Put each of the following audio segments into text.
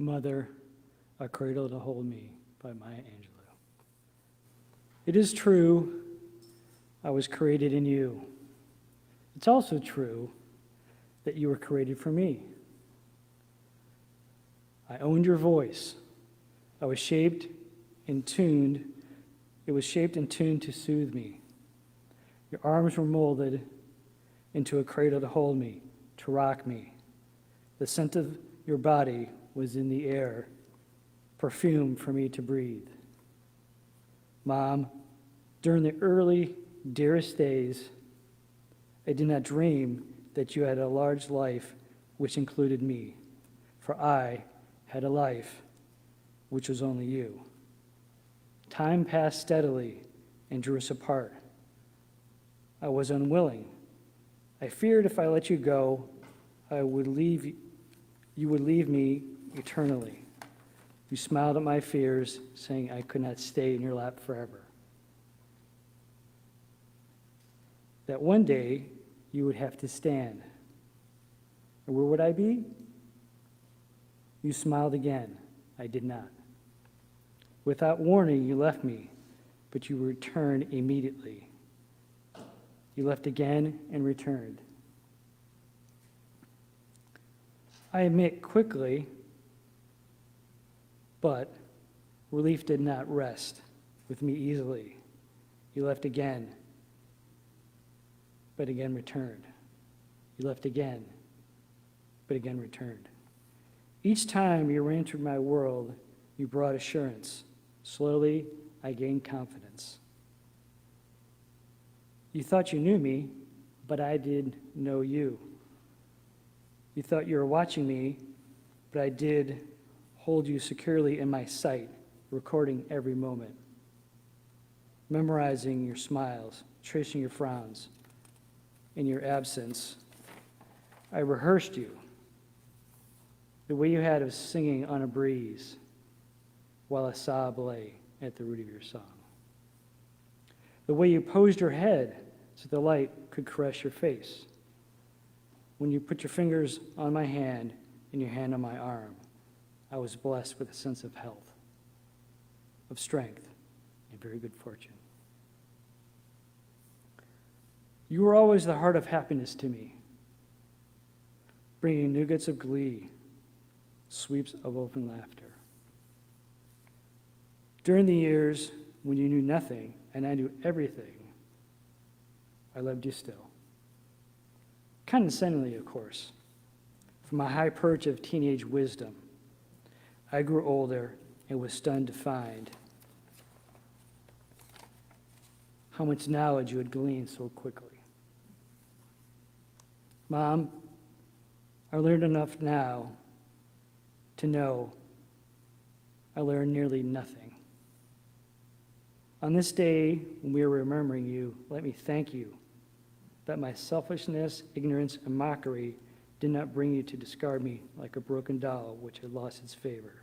Mother, a cradle to hold me by Maya Angelou. It is true, I was created in you. It's also true that you were created for me. I owned your voice. I was shaped and tuned. It was shaped and tuned to soothe me. Your arms were molded into a cradle to hold me, to rock me. The scent of your body was in the air, perfume for me to breathe. Mom, during the early, dearest days, I did not dream that you had a large life which included me, for I had a life which was only you. Time passed steadily and drew us apart. I was unwilling. I feared if I let you go, you would leave me eternally. You smiled at my fears, saying I could not stay in your lap forever. That one day you would have to stand. And where would I be? You smiled again. I did not. Without warning, you left me, but you returned immediately. You left again and returned. I admit quickly, but relief did not rest with me easily. You left again, but again returned. You left again, but again returned. Each time you entered my world, you brought assurance. Slowly, I gained confidence. You thought you knew me, but I did know you. You thought you were watching me, but I did hold you securely in my sight, recording every moment, memorizing your smiles, tracing your frowns. In your absence, I rehearsed you, the way you had of singing on a breeze while a sob lay at the root of your song. The way you posed your head so the light could caress your face. When you put your fingers on my hand and your hand on my arm, I was blessed with a sense of health, of strength, and very good fortune. You were always the heart of happiness to me, bringing nuggets of glee, sweeps of open laughter. During the years when you knew nothing and I knew everything, I loved you still. Condescendingly, of course. From my high perch of teenage wisdom, I grew older and was stunned to find how much knowledge you had gleaned so quickly. Mom, I learned enough now to know I learned nearly nothing. On this day, when we are remembering you, let me thank you that my selfishness, ignorance, and mockery did not bring you to discard me like a broken doll which had lost its favor.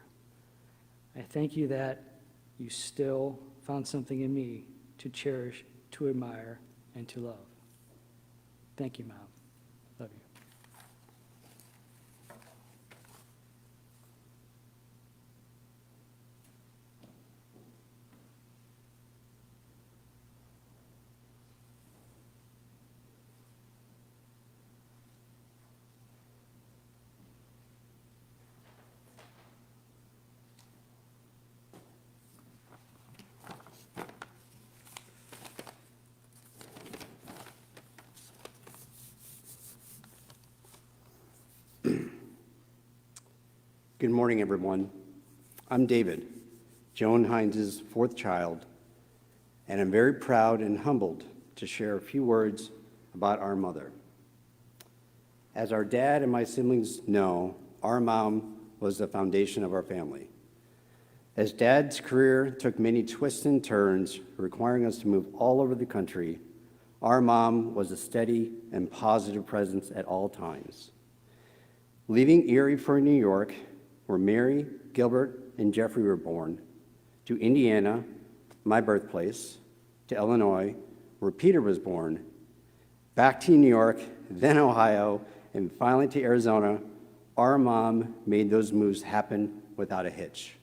I thank you that you still found something in me to cherish, to admire, and to love. Thank you, Mom. Love you. Good morning, everyone. I'm David, Joan Hinz's fourth child, and I'm very proud and humbled to share a few words about our mother. As our dad and my siblings know, our mom was the foundation of our family. As Dad's career took many twists and turns, requiring us to move all over the country, our mom was a steady and positive presence at all times. Leaving Erie for New York, where Mary, Gilbert, and Jeffrey were born, to Indiana, my birthplace, to Illinois, where Peter was born, back to New York, then Ohio, and finally to Arizona, our mom made those moves happen without a hitch.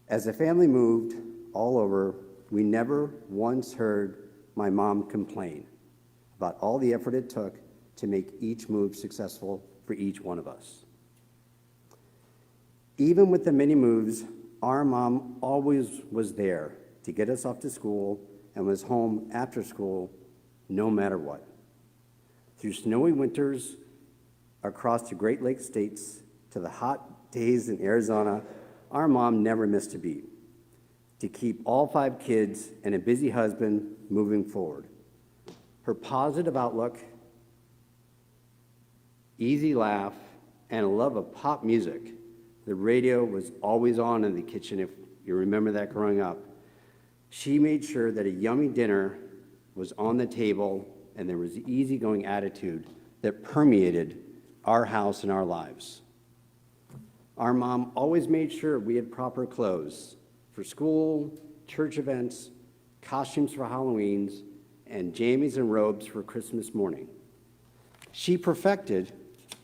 As the family moved all over, we never once heard my mom complain about all the effort it took to make each move successful for each one of us. Even with the many moves, our mom always was there to get us off to school and was home after school no matter what. Through snowy winters, across the Great Lakes states, to the hot days in Arizona, our mom never missed a beat to keep all 5 kids and a busy husband moving forward. Her positive outlook, easy laugh, and a love of pop music. The radio was always on in the kitchen, if you remember that growing up. She made sure that a yummy dinner was on the table and there was an easygoing attitude that permeated our house and our lives. Our mom always made sure we had proper clothes for school, church events, costumes for Halloweens, and jammies and robes for Christmas morning. She perfected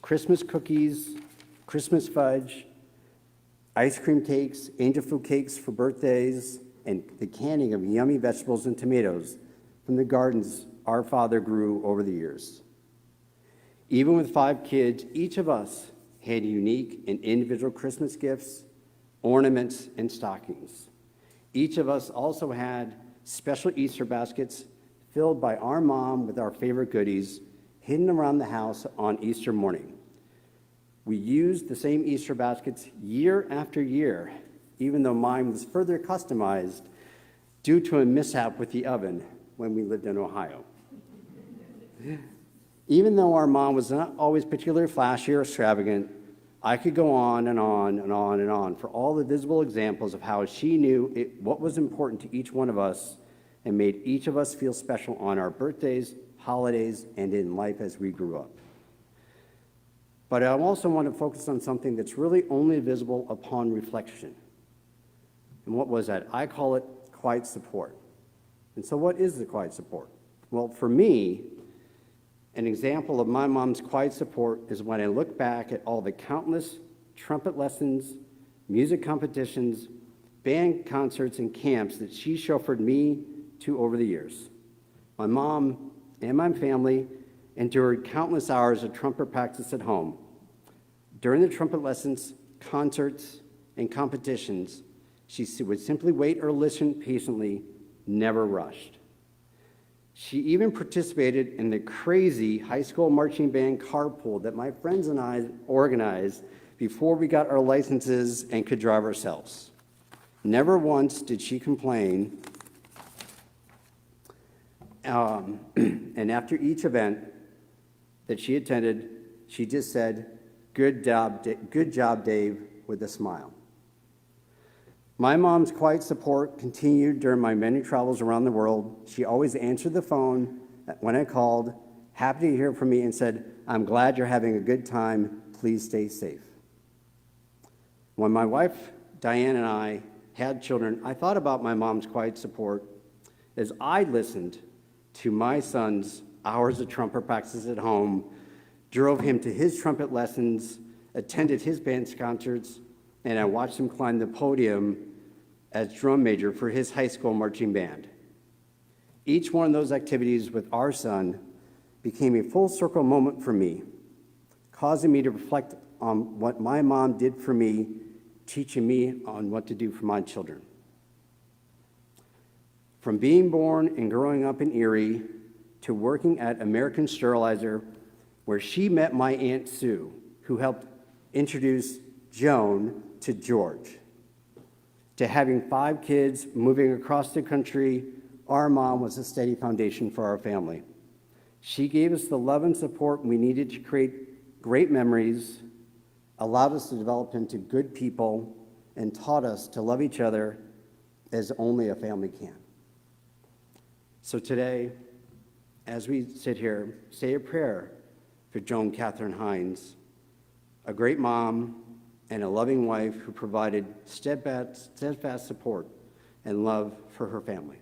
Christmas cookies, Christmas fudge, ice cream cakes, angel food cakes for birthdays, and the canning of yummy vegetables and tomatoes from the gardens our father grew over the years. Even with 5 kids, each of us had unique and individual Christmas gifts, ornaments, and stockings. Each of us also had special Easter baskets filled by our mom with our favorite goodies hidden around the house on Easter morning. We used the same Easter baskets year after year, even though mine was further customized due to a mishap with the oven when we lived in Ohio. Even though our mom was not always particularly flashy or extravagant, I could go on and on and on and on for all the visible examples of how she knew what was important to each one of us and made each of us feel special on our birthdays, holidays, and in life as we grew up. But I also want to focus on something that's really only visible upon reflection. And what was that? I call it quiet support. And so what is the quiet support? Well, for me, an example of my mom's quiet support is when I look back at all the countless trumpet lessons, music competitions, band concerts, and camps that she chauffeured me to over the years. My mom and my family endured countless hours of trumpet practice at home. During the trumpet lessons, concerts, and competitions, she would simply wait or listen patiently, never rushed. She even participated in the crazy high school marching band carpool that my friends and I organized before we got our licenses and could drive ourselves. Never once did she complain. And after each event that she attended, she just said, good job, Dave, with a smile. My mom's quiet support continued during my many travels around the world. She always answered the phone when I called, happy to hear from me, and said, I'm glad you're having a good time. Please stay safe. When my wife, Diane, and I had children, I thought about my mom's quiet support as I listened to my son's hours of trumpet practice at home, drove him to his trumpet lessons, attended his band concerts, and I watched him climb the podium as drum major for his high school marching band. Each one of those activities with our son became a full circle moment for me, causing me to reflect on what my mom did for me, teaching me on what to do for my children. From being born and growing up in Erie to working at American Sterilizer, where she met my Aunt Sue, who helped introduce Joan to George, to having 5 kids moving across the country, our mom was a steady foundation for our family. She gave us the love and support we needed to create great memories, allowed us to develop into good people, and taught us to love each other as only a family can. So today, as we sit here, say a prayer for Joan Catherine Hinz, a great mom and a loving wife who provided steadfast support and love for her family.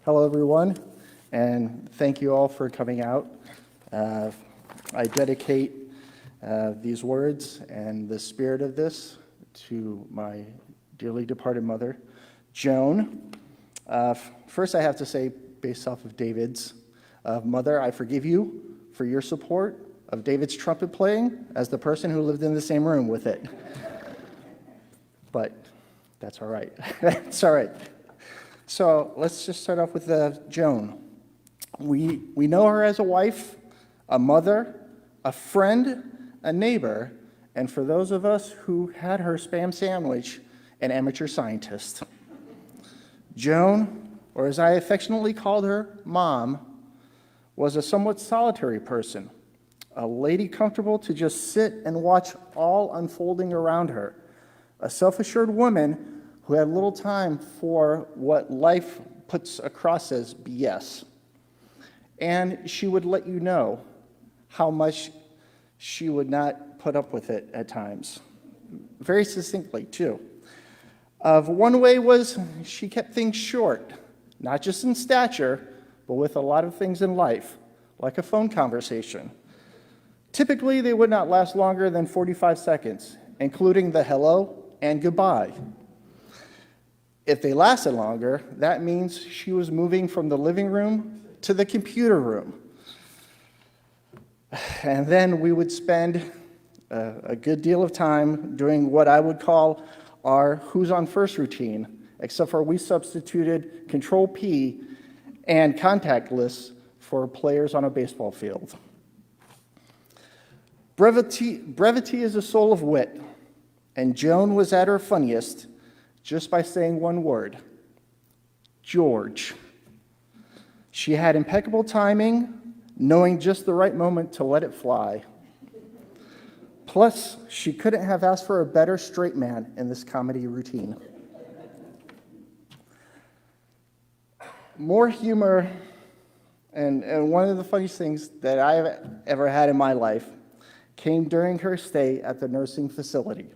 Hello, everyone, and thank you all for coming out. I dedicate these words and the spirit of this to my dearly departed mother, Joan. First, I have to say, based off of David's, Mother, I forgive you for your support of David's trumpet playing as the person who lived in the same room with it. But that's all right. It's all right. So let's just start off with Joan. We know her as a wife, a mother, a friend, a neighbor, and for those of us who had her spam sandwich, an amateur scientist. Joan, or as I affectionately called her, Mom, was a somewhat solitary person, a lady comfortable to just sit and watch all unfolding around her, a self-assured woman who had little time for what life puts across as BS. And she would let you know how much she would not put up with it at times. Very succinctly, too. One way was she kept things short, not just in stature, but with a lot of things in life, like a phone conversation. Typically, they would not last longer than 45 seconds, including the hello and goodbye. If they lasted longer, that means she was moving from the living room to the computer room. And then we would spend a good deal of time doing what I would call our who's on first routine, except for we substituted Control P and contact lists for players on a baseball field. Brevity is the soul of wit, and Joan was at her funniest just by saying one word: George. She had impeccable timing, knowing just the right moment to let it fly. Plus, she couldn't have asked for a better straight man in this comedy routine. More humor, and one of the funniest things that I've ever had in my life came during her stay at the nursing facility.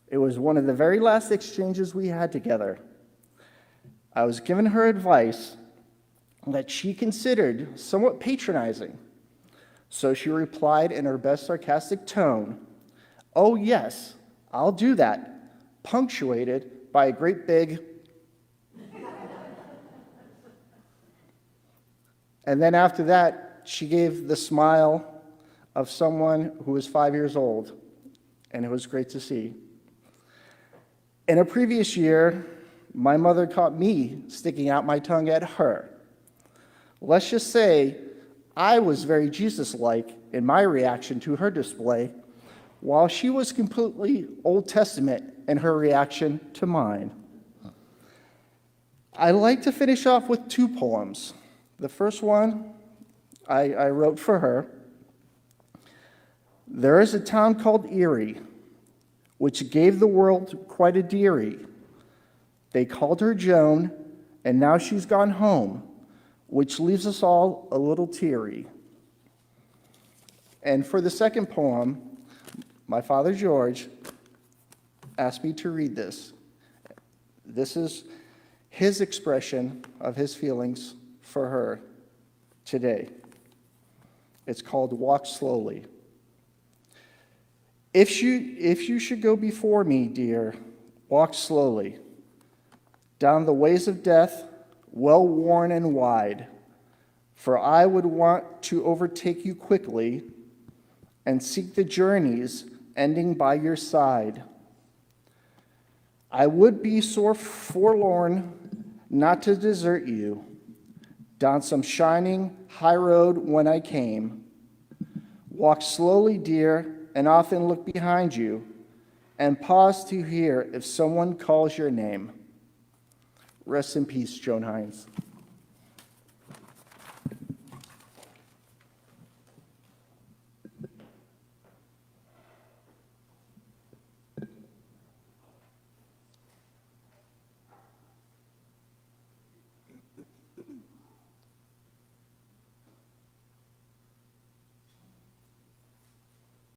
It was one of the very last exchanges we had together. I was giving her advice that she considered somewhat patronizing. So she replied in her best sarcastic tone, "Oh yes, I'll do that," punctuated by a great big. And then after that, she gave the smile of someone who was 5 years old, and it was great to see. In a previous year, my mother caught me sticking out my tongue at her. Let's just say I was very Jesus-like in my reaction to her display, while she was completely Old Testament in her reaction to mine. I like to finish off with two poems. The first one I wrote for her. There is a town called Erie, which gave the world quite a dearie. They called her Joan, and now she's gone home, which leaves us all a little teary. And for the second poem, my father George asked me to read this. This is his expression of his feelings for her today. It's called Walk Slowly. If you should go before me, dear, walk slowly, down the ways of death, well worn and wide, for I would want to overtake you quickly and seek the journeys ending by your side. I would be sore forlorn not to desert you down some shining high road when I came. Walk slowly, dear, and often look behind you and pause to hear if someone calls your name. Rest in peace, Joan Hinz.